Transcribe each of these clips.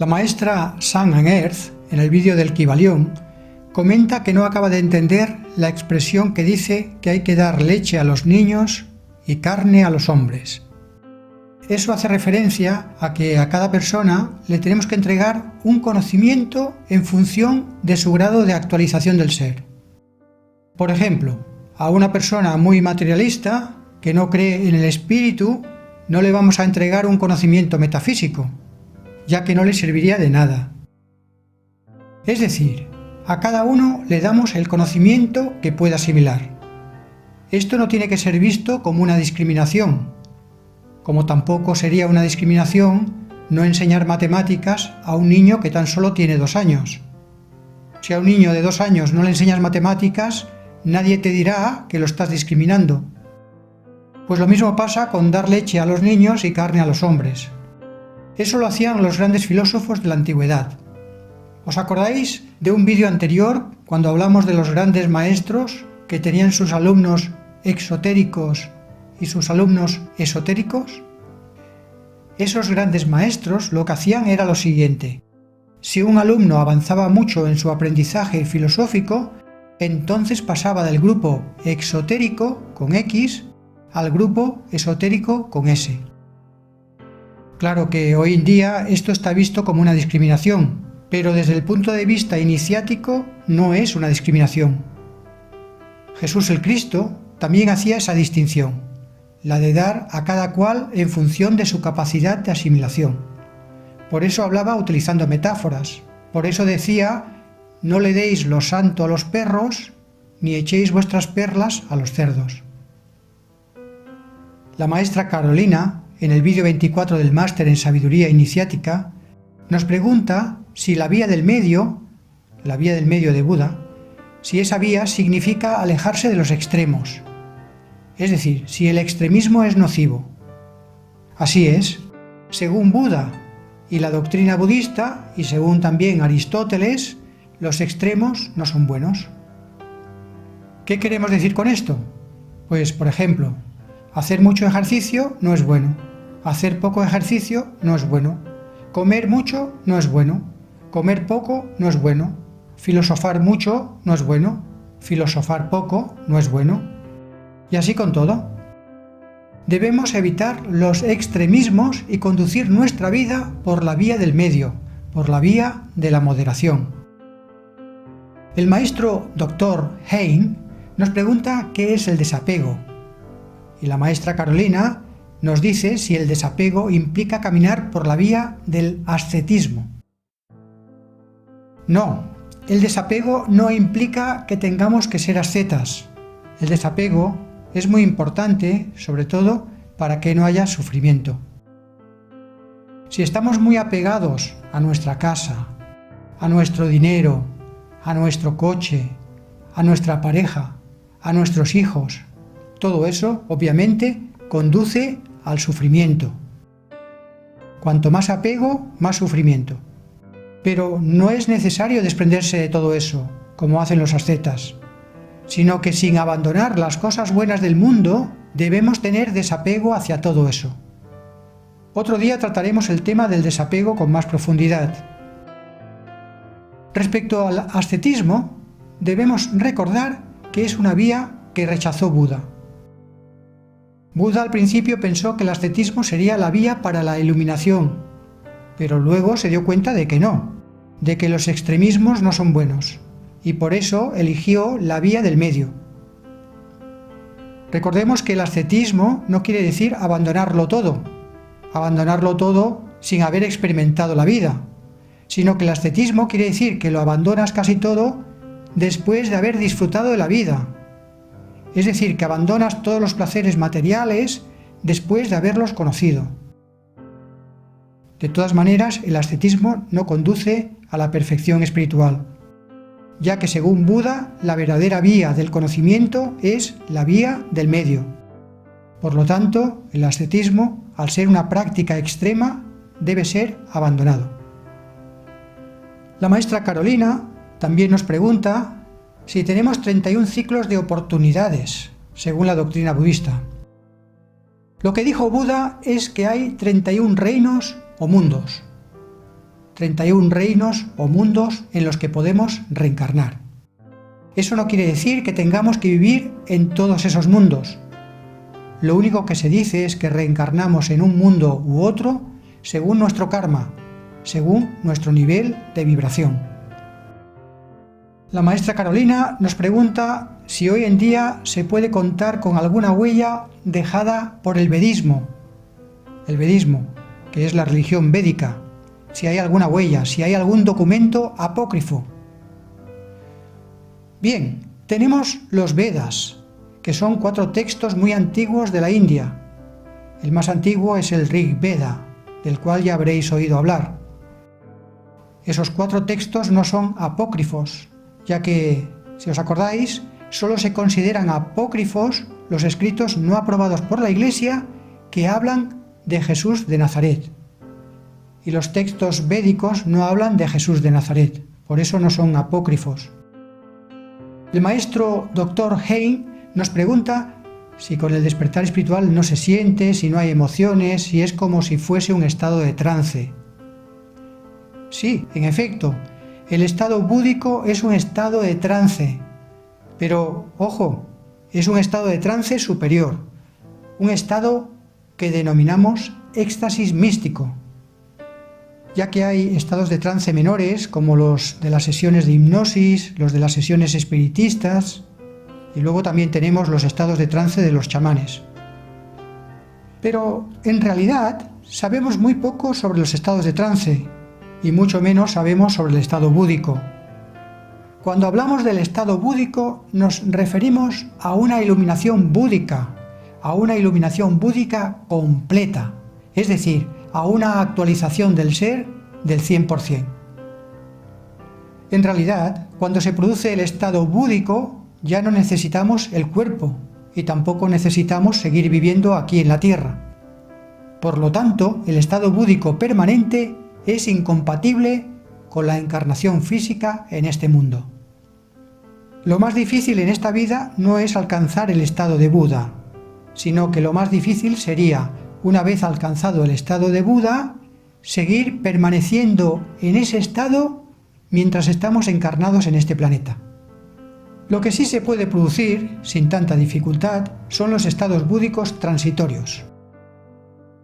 La maestra Sun and Earth, en el vídeo del Kybalión, comenta que no acaba de entender la expresión que dice que hay que dar leche a los niños y carne a los hombres. Eso hace referencia a que a cada persona le tenemos que entregar un conocimiento en función de su grado de actualización del ser. Por ejemplo, a una persona muy materialista que no cree en el espíritu, no le vamos a entregar un conocimiento metafísico, ya que no le serviría de nada. Es decir, a cada uno le damos el conocimiento que pueda asimilar. Esto no tiene que ser visto como una discriminación, como tampoco sería una discriminación no enseñar matemáticas a un niño que tan solo tiene 2 años. Si a un niño de 2 años no le enseñas matemáticas, nadie te dirá que lo estás discriminando. Pues lo mismo pasa con dar leche a los niños y carne a los hombres. Eso lo hacían los grandes filósofos de la antigüedad. ¿Os acordáis de un vídeo anterior cuando hablamos de los grandes maestros que tenían sus alumnos exotéricos y sus alumnos esotéricos? Esos grandes maestros lo que hacían era lo siguiente. Si un alumno avanzaba mucho en su aprendizaje filosófico, entonces pasaba del grupo exotérico con X al grupo esotérico con S. Claro que hoy en día esto está visto como una discriminación, pero desde el punto de vista iniciático no es una discriminación. Jesús el Cristo también hacía esa distinción, la de dar a cada cual en función de su capacidad de asimilación. Por eso hablaba utilizando metáforas, por eso decía: no le deis lo santo a los perros, ni echéis vuestras perlas a los cerdos. La maestra Carolina, en el vídeo 24 del máster en sabiduría iniciática, nos pregunta si la vía del medio de Buda, si esa vía significa alejarse de los extremos, es decir, si el extremismo es nocivo. Así es, según Buda y la doctrina budista, y según también Aristóteles, los extremos no son buenos. ¿Qué queremos decir con esto? Pues, por ejemplo, hacer mucho ejercicio no es bueno, hacer poco ejercicio no es bueno, comer mucho no es bueno, comer poco no es bueno, filosofar mucho no es bueno, filosofar poco no es bueno, y así con todo. Debemos evitar los extremismos y conducir nuestra vida por la vía del medio, por la vía de la moderación. El maestro Dr. Hein nos pregunta qué es el desapego, y la maestra Carolina nos dice si el desapego implica caminar por la vía del ascetismo. No, el desapego no implica que tengamos que ser ascetas. El desapego es muy importante, sobre todo, para que no haya sufrimiento. Si estamos muy apegados a nuestra casa, a nuestro dinero, a nuestro coche, a nuestra pareja, a nuestros hijos, todo eso, obviamente, conduce al sufrimiento. Cuanto más apego, más sufrimiento. Pero no es necesario desprenderse de todo eso, como hacen los ascetas, sino que sin abandonar las cosas buenas del mundo, debemos tener desapego hacia todo eso. Otro día trataremos el tema del desapego con más profundidad. Respecto al ascetismo, debemos recordar que es una vía que rechazó Buda. Buda al principio pensó que el ascetismo sería la vía para la iluminación, pero luego se dio cuenta de que no, de que los extremismos no son buenos, y por eso eligió la vía del medio. Recordemos que el ascetismo no quiere decir abandonarlo todo sin haber experimentado la vida, sino que el ascetismo quiere decir que lo abandonas casi todo después de haber disfrutado de la vida. Es decir, que abandonas todos los placeres materiales después de haberlos conocido. De todas maneras, el ascetismo no conduce a la perfección espiritual, ya que según Buda, la verdadera vía del conocimiento es la vía del medio. Por lo tanto, el ascetismo, al ser una práctica extrema, debe ser abandonado. La maestra Carolina también nos pregunta si tenemos 31 ciclos de oportunidades, según la doctrina budista. Lo que dijo Buda es que hay 31 reinos o mundos. 31 reinos o mundos en los que podemos reencarnar. Eso no quiere decir que tengamos que vivir en todos esos mundos. Lo único que se dice es que reencarnamos en un mundo u otro según nuestro karma, según nuestro nivel de vibración. La maestra Carolina nos pregunta si hoy en día se puede contar con alguna huella dejada por el vedismo. El vedismo, que es la religión védica. Si hay alguna huella, si hay algún documento apócrifo. Bien, tenemos los Vedas, que son 4 textos muy antiguos de la India. El más antiguo es el Rig Veda, del cual ya habréis oído hablar. Esos 4 textos no son apócrifos, ya que, si os acordáis, solo se consideran apócrifos los escritos no aprobados por la Iglesia que hablan de Jesús de Nazaret. Y los textos védicos no hablan de Jesús de Nazaret, por eso no son apócrifos. El maestro Dr. Hein nos pregunta si con el despertar espiritual no se siente, si no hay emociones, si es como si fuese un estado de trance. Sí, en efecto, el estado búdico es un estado de trance, pero, ojo, es un estado de trance superior, un estado que denominamos éxtasis místico, ya que hay estados de trance menores como los de las sesiones de hipnosis, los de las sesiones espiritistas, y luego también tenemos los estados de trance de los chamanes. Pero en realidad sabemos muy poco sobre los estados de trance y mucho menos sabemos sobre el estado búdico. Cuando hablamos del estado búdico nos referimos a una iluminación búdica completa, es decir, a una actualización del ser del 100%. En realidad, cuando se produce el estado búdico, ya no necesitamos el cuerpo y tampoco necesitamos seguir viviendo aquí en la Tierra. Por lo tanto, el estado búdico permanente es incompatible con la encarnación física en este mundo. Lo más difícil en esta vida no es alcanzar el estado de Buda, sino que lo más difícil sería, una vez alcanzado el estado de Buda, seguir permaneciendo en ese estado mientras estamos encarnados en este planeta. Lo que sí se puede producir, sin tanta dificultad, son los estados búdicos transitorios.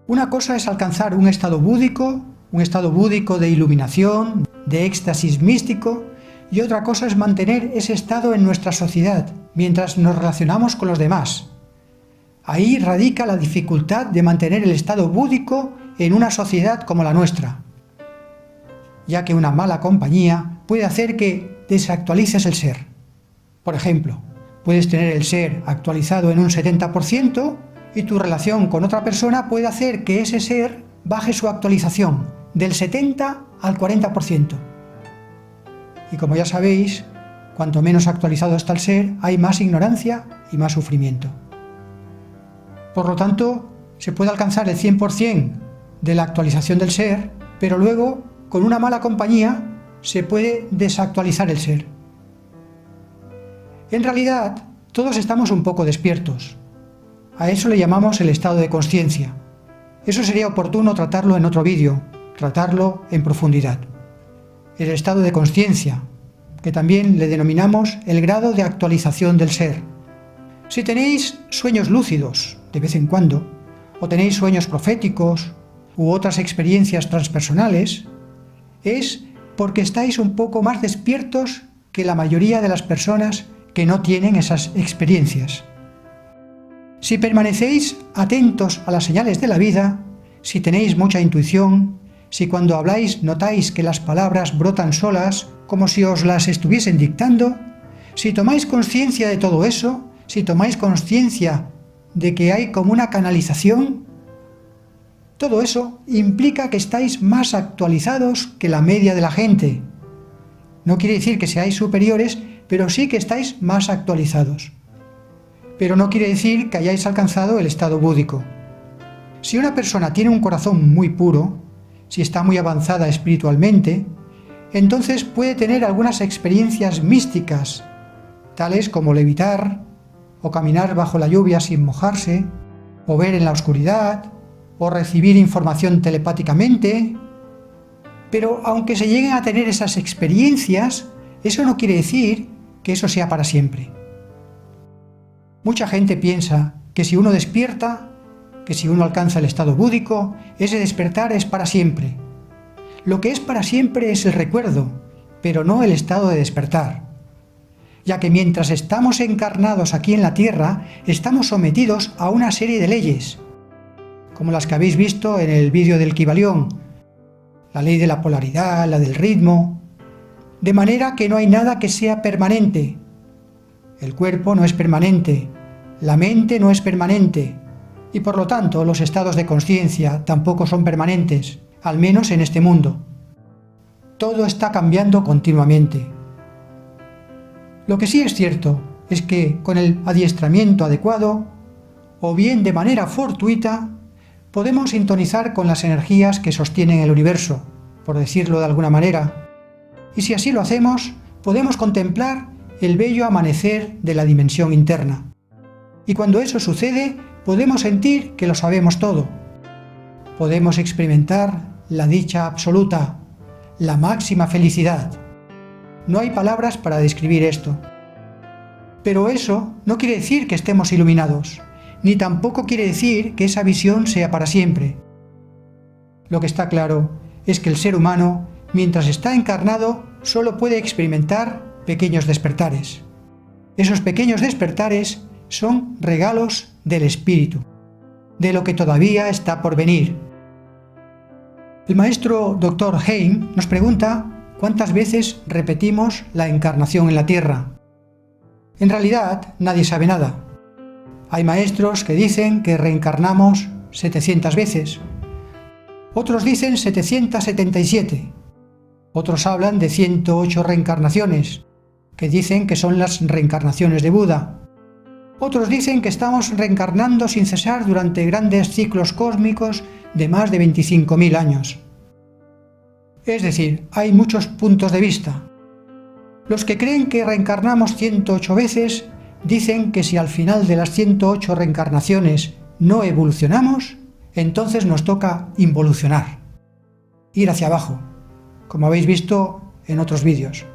Una cosa es alcanzar un estado búdico de iluminación, de éxtasis místico, y otra cosa es mantener ese estado en nuestra sociedad, mientras nos relacionamos con los demás. Ahí radica la dificultad de mantener el estado búdico en una sociedad como la nuestra, ya que una mala compañía puede hacer que desactualices el ser. Por ejemplo, puedes tener el ser actualizado en un 70% y tu relación con otra persona puede hacer que ese ser baje su actualización del 70 al 40%. Y como ya sabéis, cuanto menos actualizado está el ser, hay más ignorancia y más sufrimiento. Por lo tanto, se puede alcanzar el 100% de la actualización del ser, pero luego, con una mala compañía, se puede desactualizar el ser. En realidad, todos estamos un poco despiertos. A eso le llamamos el estado de consciencia. Eso sería oportuno tratarlo en otro vídeo, tratarlo en profundidad. El estado de consciencia, que también le denominamos el grado de actualización del ser. Si tenéis sueños lúcidos, de vez en cuando, o tenéis sueños proféticos u otras experiencias transpersonales, es porque estáis un poco más despiertos que la mayoría de las personas que no tienen esas experiencias. Si permanecéis atentos a las señales de la vida, si tenéis mucha intuición, si cuando habláis notáis que las palabras brotan solas, como si os las estuviesen dictando, si tomáis conciencia de todo eso, si tomáis conciencia de que hay como una canalización, todo eso implica que estáis más actualizados que la media de la gente. No quiere decir que seáis superiores, pero sí que estáis más actualizados. Pero no quiere decir que hayáis alcanzado el estado búdico. Si una persona tiene un corazón muy puro, si está muy avanzada espiritualmente, entonces puede tener algunas experiencias místicas, tales como levitar, o caminar bajo la lluvia sin mojarse, o ver en la oscuridad, o recibir información telepáticamente. Pero aunque se lleguen a tener esas experiencias, eso no quiere decir que eso sea para siempre. Mucha gente piensa que si uno despierta, que si uno alcanza el estado búdico, ese despertar es para siempre. Lo que es para siempre es el recuerdo, pero no el estado de despertar, ya que mientras estamos encarnados aquí en la Tierra, estamos sometidos a una serie de leyes, como las que habéis visto en el vídeo del Kybalión, la ley de la polaridad, la del ritmo, de manera que no hay nada que sea permanente. El cuerpo no es permanente, la mente no es permanente, y por lo tanto los estados de conciencia tampoco son permanentes, al menos en este mundo. Todo está cambiando continuamente. Lo que sí es cierto es que con el adiestramiento adecuado, o bien de manera fortuita, podemos sintonizar con las energías que sostienen el universo, por decirlo de alguna manera, y si así lo hacemos, podemos contemplar el bello amanecer de la dimensión interna. Y cuando eso sucede, podemos sentir que lo sabemos todo. Podemos experimentar la dicha absoluta, la máxima felicidad. No hay palabras para describir esto. Pero eso no quiere decir que estemos iluminados, ni tampoco quiere decir que esa visión sea para siempre. Lo que está claro es que el ser humano, mientras está encarnado, solo puede experimentar pequeños despertares. Esos pequeños despertares son regalos del espíritu, de lo que todavía está por venir. El maestro Dr. Heim nos pregunta cuántas veces repetimos la encarnación en la Tierra. En realidad, nadie sabe nada. Hay maestros que dicen que reencarnamos 700 veces. Otros dicen 777. Otros hablan de 108 reencarnaciones, que dicen que son las reencarnaciones de Buda. Otros dicen que estamos reencarnando sin cesar durante grandes ciclos cósmicos de más de 25.000 años. Es decir, hay muchos puntos de vista. Los que creen que reencarnamos 108 veces dicen que si al final de las 108 reencarnaciones no evolucionamos, entonces nos toca involucionar, ir hacia abajo, como habéis visto en otros vídeos.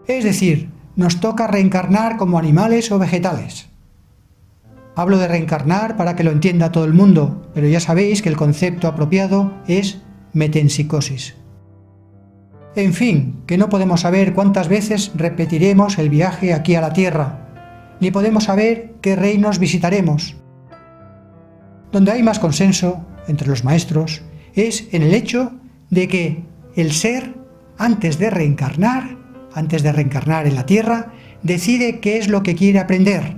Es decir, nos toca reencarnar como animales o vegetales. Hablo de reencarnar para que lo entienda todo el mundo, pero ya sabéis que el concepto apropiado es metempsicosis. En fin, que no podemos saber cuántas veces repetiremos el viaje aquí a la Tierra, ni podemos saber qué reinos visitaremos. Donde hay más consenso entre los maestros es en el hecho de que el ser, antes de reencarnar en la Tierra, decide qué es lo que quiere aprender.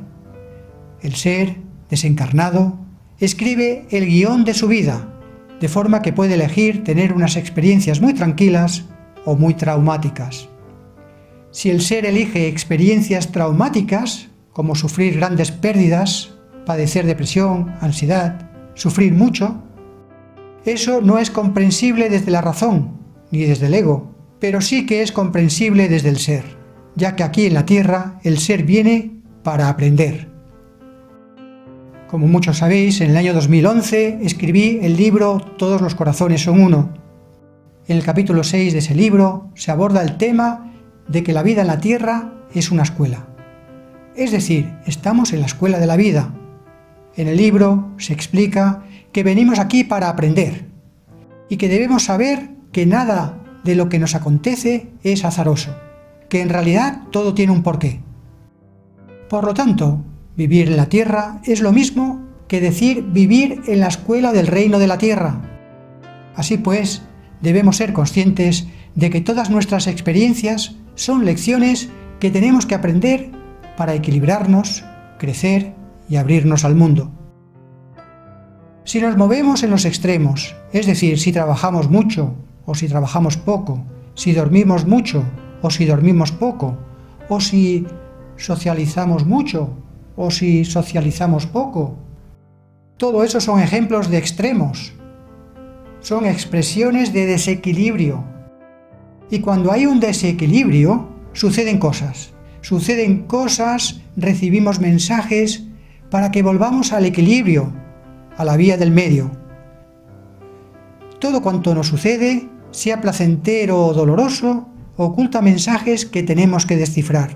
El ser, desencarnado, escribe el guión de su vida, de forma que puede elegir tener unas experiencias muy tranquilas o muy traumáticas. Si el ser elige experiencias traumáticas, como sufrir grandes pérdidas, padecer depresión, ansiedad, sufrir mucho, eso no es comprensible desde la razón, ni desde el ego, pero sí que es comprensible desde el ser, ya que aquí en la Tierra el ser viene para aprender. Como muchos sabéis, en el año 2011 escribí el libro Todos los corazones son uno. En el capítulo 6 de ese libro se aborda el tema de que la vida en la Tierra es una escuela. Es decir, estamos en la escuela de la vida. En el libro se explica que venimos aquí para aprender y que debemos saber que nada de lo que nos acontece es azaroso, que en realidad todo tiene un porqué. Por lo tanto, vivir en la Tierra es lo mismo que decir vivir en la escuela del reino de la Tierra. Así pues, debemos ser conscientes de que todas nuestras experiencias son lecciones que tenemos que aprender para equilibrarnos, crecer y abrirnos al mundo. Si nos movemos en los extremos, es decir, si trabajamos mucho o si trabajamos poco, si dormimos mucho o si dormimos poco, o si socializamos mucho o si socializamos poco, todo eso son ejemplos de extremos. Son expresiones de desequilibrio. Y cuando hay un desequilibrio, suceden cosas, recibimos mensajes para que volvamos al equilibrio, a la vía del medio. Todo cuanto nos sucede sea placentero o doloroso, oculta mensajes que tenemos que descifrar.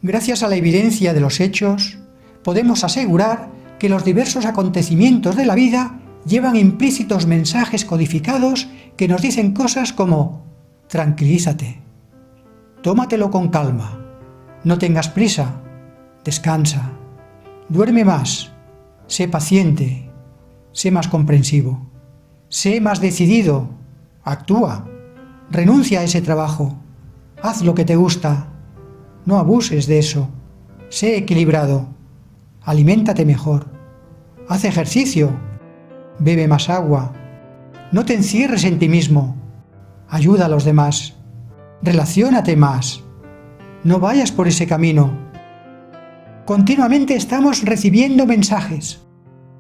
Gracias a la evidencia de los hechos, podemos asegurar que los diversos acontecimientos de la vida llevan implícitos mensajes codificados que nos dicen cosas como: tranquilízate, tómatelo con calma, no tengas prisa, descansa, duerme más, sé paciente, sé más comprensivo, sé más decidido, actúa, renuncia a ese trabajo, haz lo que te gusta, no abuses de eso, sé equilibrado, aliméntate mejor, haz ejercicio, bebe más agua, no te encierres en ti mismo, ayuda a los demás, relaciónate más, no vayas por ese camino. Continuamente estamos recibiendo mensajes.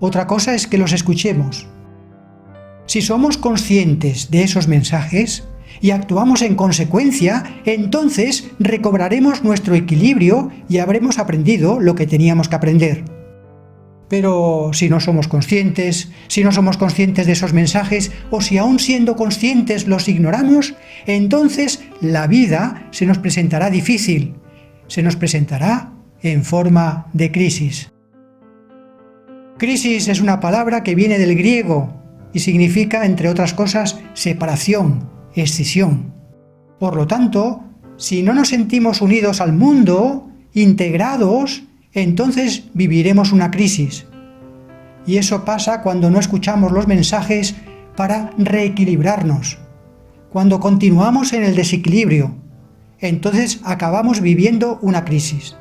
Otra cosa es que los escuchemos. Si somos conscientes de esos mensajes y actuamos en consecuencia, entonces recobraremos nuestro equilibrio y habremos aprendido lo que teníamos que aprender. Pero si no somos conscientes de esos mensajes, o si aún siendo conscientes los ignoramos, entonces la vida se nos presentará difícil, se nos presentará en forma de crisis. Crisis es una palabra que viene del griego y significa, entre otras cosas, separación, escisión. Por lo tanto, si no nos sentimos unidos al mundo, integrados, entonces viviremos una crisis. Y eso pasa cuando no escuchamos los mensajes para reequilibrarnos. Cuando continuamos en el desequilibrio, entonces acabamos viviendo una crisis.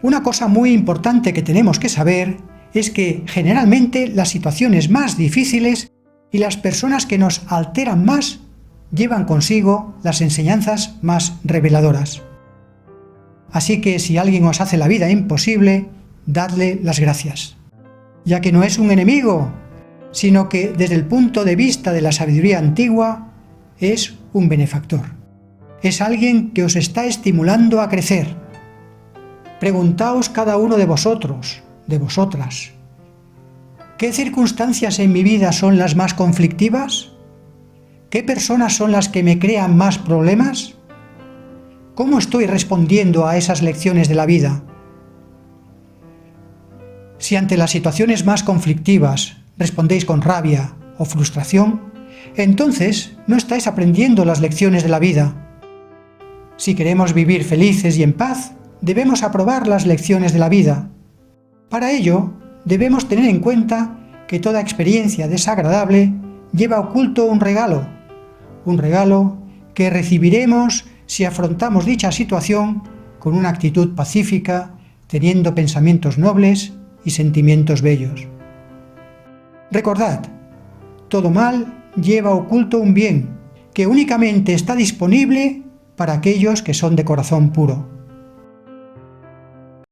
Una cosa muy importante que tenemos que saber es que generalmente las situaciones más difíciles y las personas que nos alteran más llevan consigo las enseñanzas más reveladoras. Así que si alguien os hace la vida imposible, dadle las gracias, ya que no es un enemigo, sino que desde el punto de vista de la sabiduría antigua es un benefactor. Es alguien que os está estimulando a crecer. Preguntaos cada uno de vosotros, de vosotras, ¿qué circunstancias en mi vida son las más conflictivas? ¿Qué personas son las que me crean más problemas? ¿Cómo estoy respondiendo a esas lecciones de la vida? Si ante las situaciones más conflictivas respondéis con rabia o frustración, entonces no estáis aprendiendo las lecciones de la vida. Si queremos vivir felices y en paz, debemos aprobar las lecciones de la vida. Para ello, debemos tener en cuenta que toda experiencia desagradable lleva oculto un regalo que recibiremos si afrontamos dicha situación con una actitud pacífica, teniendo pensamientos nobles y sentimientos bellos. Recordad, todo mal lleva oculto un bien que únicamente está disponible para aquellos que son de corazón puro.